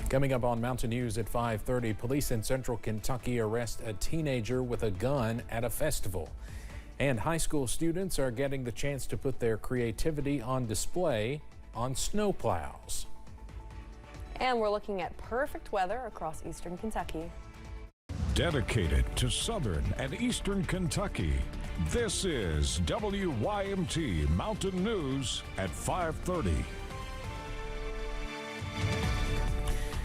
Coming up on Mountain News at 5:30, police in central Kentucky arrest a teenager with a gun at a festival. And high school students are getting the chance to put their creativity on display on snowplows. And we're looking at perfect weather across eastern Kentucky. Dedicated to southern and eastern Kentucky, this is WYMT Mountain News at 5:30.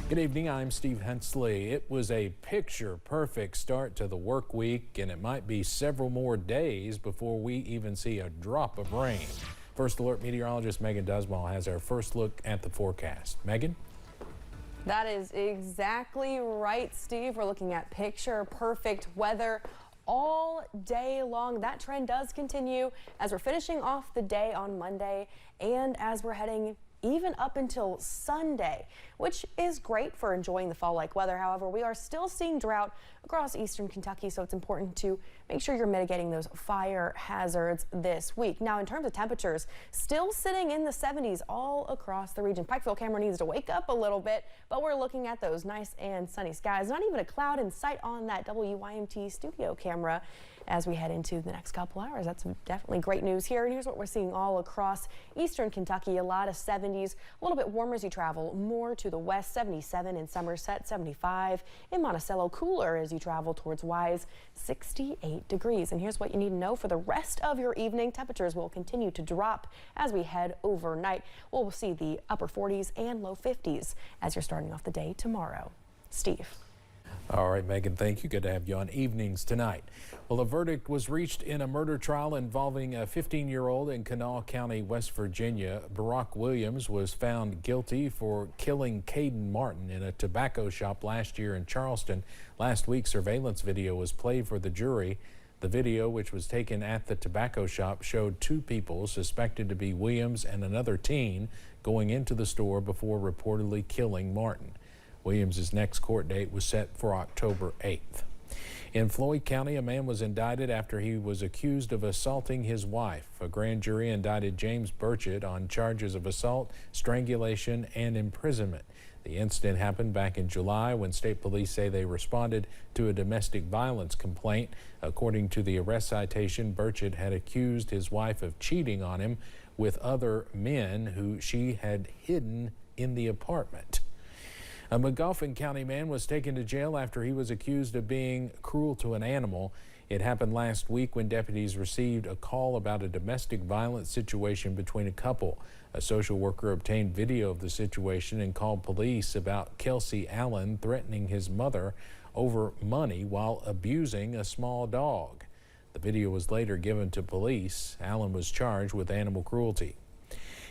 Good evening, I'm Steve Hensley. It was a picture-perfect start to the work week, and it might be several more days before we even see a drop of rain. First Alert meteorologist Megan Dusmal has our first look at the forecast. Megan? That is exactly right, Steve. We're looking at picture-perfect weather all day long. That trend does continue as we're finishing off the day on Monday and as we're heading even up until Sunday, which is great for enjoying the fall-like weather. However, we are still seeing drought across eastern Kentucky, so it's important to make sure you're mitigating those fire hazards this week. Now, in terms of temperatures, still sitting in the 70s all across the region. Pikeville camera needs to wake up a little bit, but we're looking at those nice and sunny skies. Not even a cloud in sight on that WYMT studio camera as we head into the next couple hours. That's definitely great news here. And here's what we're seeing all across eastern Kentucky. A lot of 70s, a little bit warmer as you travel more to the west. 77 in Somerset, 75 in Monticello. Cooler as you travel towards Wise, 68 degrees. And here's what you need to know for the rest of your evening. Temperatures will continue to drop as we head overnight. We'll see the upper 40s and low 50s as you're starting off the day tomorrow. Steve. All right, Megan, thank you. Good to have you on Evenings tonight. Well, a verdict was reached in a murder trial involving a 15-year-old in Kanawha County, West Virginia. Barack Williams was found guilty for killing Caden Martin in a tobacco shop last year in Charleston. Last week, surveillance video was played for the jury. The video, which was taken at the tobacco shop, showed two people suspected to be Williams and another teen going into the store before reportedly killing Martin. Williams' next court date was set for October 8th. In Floyd County, a man was indicted after he was accused of assaulting his wife. A grand jury indicted James Burchett on charges of assault, strangulation, and imprisonment. The incident happened back in July when state police say they responded to a domestic violence complaint. According to the arrest citation, Burchett had accused his wife of cheating on him with other men who she had hidden in the apartment. A Magoffin County man was taken to jail after he was accused of being cruel to an animal. It happened last week when deputies received a call about a domestic violence situation between a couple. A social worker obtained video of the situation and called police about Kelsey Allen threatening his mother over money while abusing a small dog. The video was later given to police. Allen was charged with animal cruelty.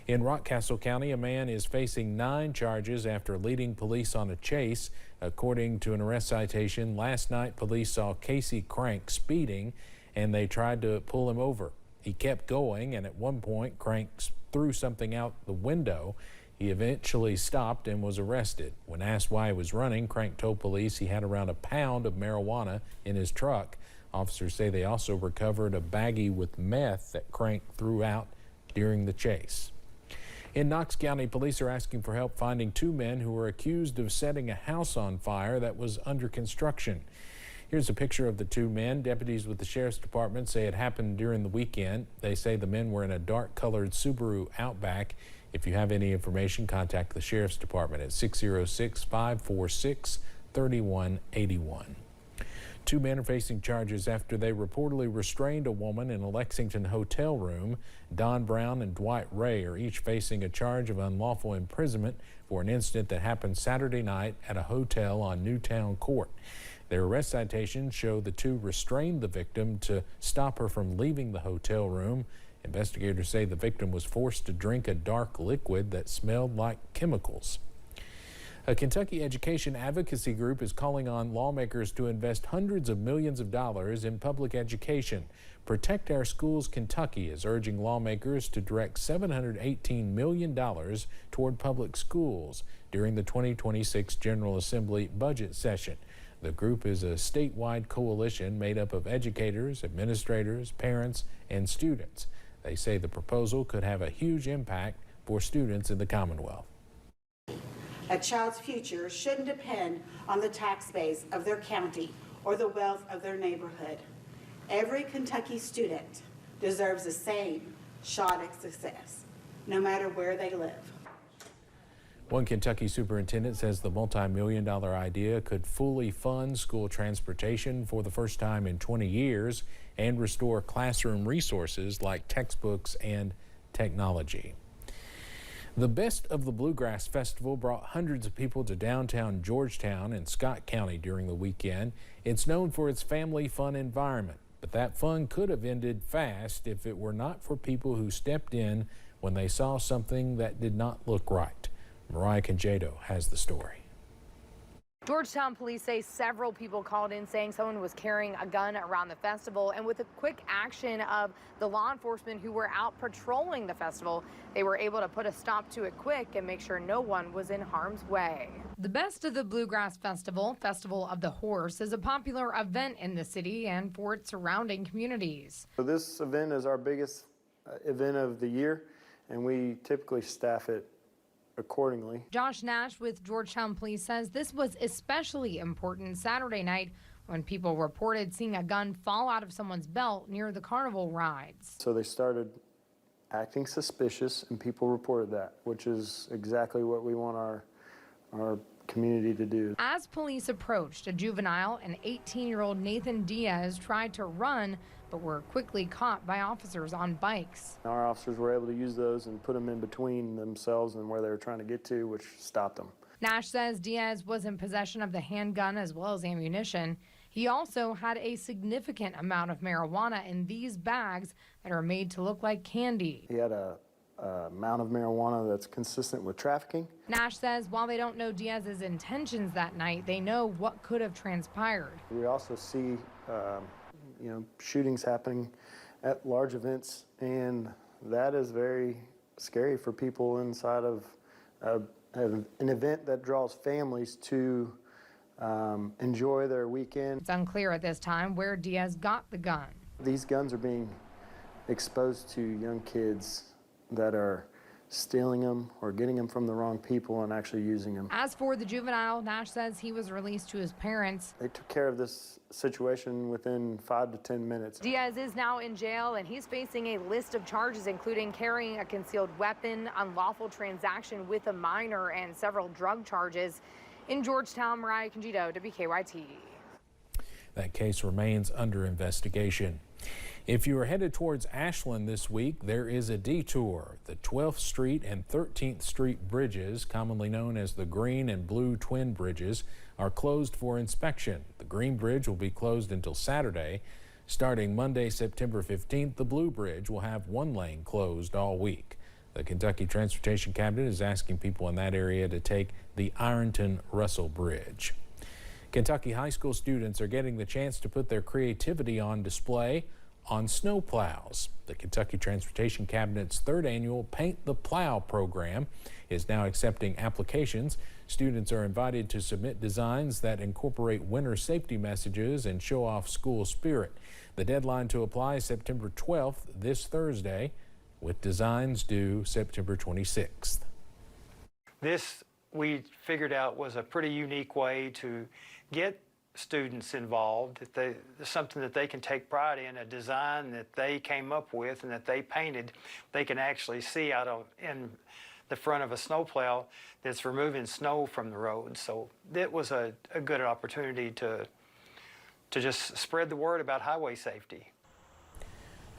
In Rockcastle County, a man is facing 9 charges after leading police on a chase. According to an arrest citation, last night police saw Casey Crank speeding and they tried to pull him over. He kept going, and at one point Crank threw something out the window. He eventually stopped and was arrested. When asked why he was running, Crank told police he had around a pound of marijuana in his truck. Officers say they also recovered a baggie with meth that Crank threw out during the chase. In Knox County, police are asking for help finding 2 men who were accused of setting a house on fire that was under construction. Here's a picture of the 2 men. Deputies with the Sheriff's Department say it happened during the weekend. They say the men were in a dark-colored Subaru Outback. If you have any information, contact the Sheriff's Department at 606-546-3181. 2 men are facing charges after they reportedly restrained a woman in a Lexington hotel room. Don Brown and Dwight Ray are each facing a charge of unlawful imprisonment for an incident that happened Saturday night at a hotel on Newtown Court. Their arrest citations show the 2 restrained the victim to stop her from leaving the hotel room. Investigators say the victim was forced to drink a dark liquid that smelled like chemicals. A Kentucky education advocacy group is calling on lawmakers to invest hundreds of millions of dollars in public education. Protect Our Schools Kentucky is urging lawmakers to direct $718 million toward public schools during the 2026 General Assembly budget session. The group is a statewide coalition made up of educators, administrators, parents, and students. They say the proposal could have a huge impact for students in the Commonwealth. A child's future shouldn't depend on the tax base of their county or the wealth of their neighborhood. Every Kentucky student deserves the same shot at success, no matter where they live. One Kentucky superintendent says the multi-million-dollar idea could fully fund school transportation for the first time in 20 years and restore classroom resources like textbooks and technology. The Best of the Bluegrass Festival brought hundreds of people to downtown Georgetown and Scott County during the weekend. It's known for its family fun environment, but that fun could have ended fast if it were not for people who stepped in when they saw something that did not look right. Mariah Conjado has the story. Georgetown police say several people called in saying someone was carrying a gun around the festival, and with the quick action of the law enforcement who were out patrolling the festival, they were able to put a stop to it quick and make sure no one was in harm's way. The Best of the Bluegrass Festival, Festival of the Horse, is a popular event in the city and for its surrounding communities. So this event is our biggest event of the year, and we typically staff it accordingly. Josh Nash with Georgetown Police says this was especially important Saturday night when people reported seeing a gun fall out of someone's belt near the carnival rides. So they started acting suspicious, and people reported that, which is exactly what we want our community to do. As police approached, a juvenile, an 18-year-old Nathan Diaz, tried to run but were quickly caught by officers on bikes. Our officers were able to use those and put them in between themselves and where they were trying to get to, which stopped them. Nash says Diaz was in possession of the handgun as well as ammunition. He also had a significant amount of marijuana in these bags that are made to look like candy. He had a amount of marijuana that's consistent with trafficking. Nash says while they don't know Diaz's intentions that night, they know what could have transpired. We also see shootings happening at large events, and that is very scary for people inside of an event that draws families to enjoy their weekend. It's unclear at this time where Diaz got the gun. These guns are being exposed to young kids that are stealing them or getting them from the wrong people and actually using them. As for the juvenile, Nash says he was released to his parents. They took care of this situation within 5 to 10 minutes. Diaz is now in jail, and he's facing a list of charges, including carrying a concealed weapon, unlawful transaction with a minor, and several drug charges. In Georgetown, Mariah Conjado, WKYT. That case remains under investigation. If you are headed towards Ashland this week, there is a detour. The 12th Street and 13th Street bridges, commonly known as the Green and Blue Twin Bridges, are closed for inspection. The Green Bridge will be closed until Saturday. Starting Monday, September 15th, the Blue Bridge will have one lane closed all week. The Kentucky Transportation Cabinet is asking people in that area to take the Ironton-Russell Bridge. Kentucky high school students are getting the chance to put their creativity on display on snow plows. The Kentucky Transportation Cabinet's third annual Paint the Plow program is now accepting applications. Students are invited to submit designs that incorporate winter safety messages and show off school spirit. The deadline to apply is September 12th, this Thursday, with designs due September 26th. This, we figured out, was a pretty unique way to get students involved, something that they can take pride in, a design that they came up with and that they painted, they can actually see in the front of a snowplow that's removing snow from the road. So it was a good opportunity to just spread the word about highway safety.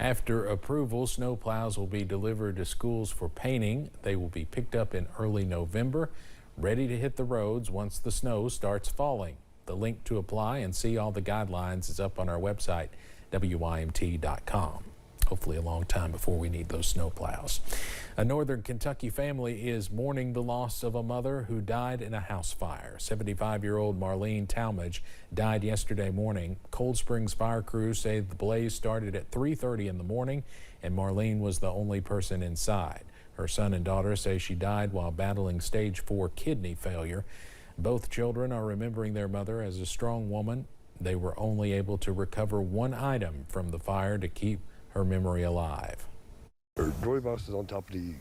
After approval, snowplows will be delivered to schools for painting. They will be picked up in early November, ready to hit the roads once the snow starts falling. The link to apply and see all the guidelines is up on our website, WYMT.com. Hopefully a long time before we need those snow plows. A northern Kentucky family is mourning the loss of a mother who died in a house fire. 75-year-old Marlene Talmadge died yesterday morning. Cold Springs fire crews say the blaze started at 3:30 in the morning and Marlene was the only person inside. Her son and daughter say she died while battling stage 4 kidney failure. Both children are remembering their mother as a strong woman. They were only able to recover one item from the fire to keep her memory alive. Her jewelry box is on top of the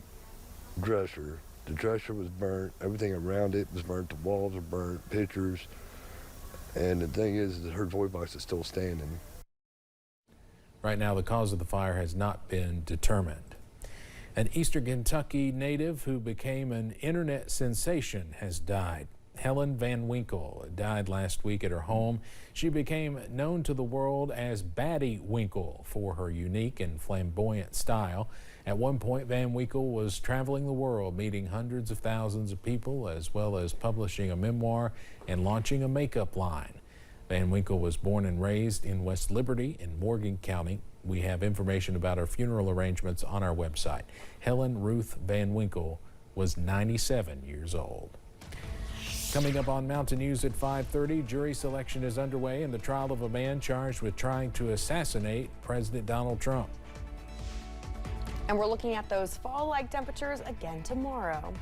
dresser. The dresser was burnt. Everything around it was burnt. The walls were burnt. Pictures. And the thing is that her toy box is still standing. Right now, the cause of the fire has not been determined. An Eastern Kentucky native who became an internet sensation has died. Helen Van Winkle died last week at her home. She became known to the world as Batty Winkle for her unique and flamboyant style. At one point, Van Winkle was traveling the world, meeting hundreds of thousands of people, as well as publishing a memoir and launching a makeup line. Van Winkle was born and raised in West Liberty in Morgan County. We have information about her funeral arrangements on our website. Helen Ruth Van Winkle was 97 years old. Coming up on Mountain News at 5:30, jury selection is underway in the trial of a man charged with trying to assassinate President Donald Trump. And we're looking at those fall-like temperatures again tomorrow.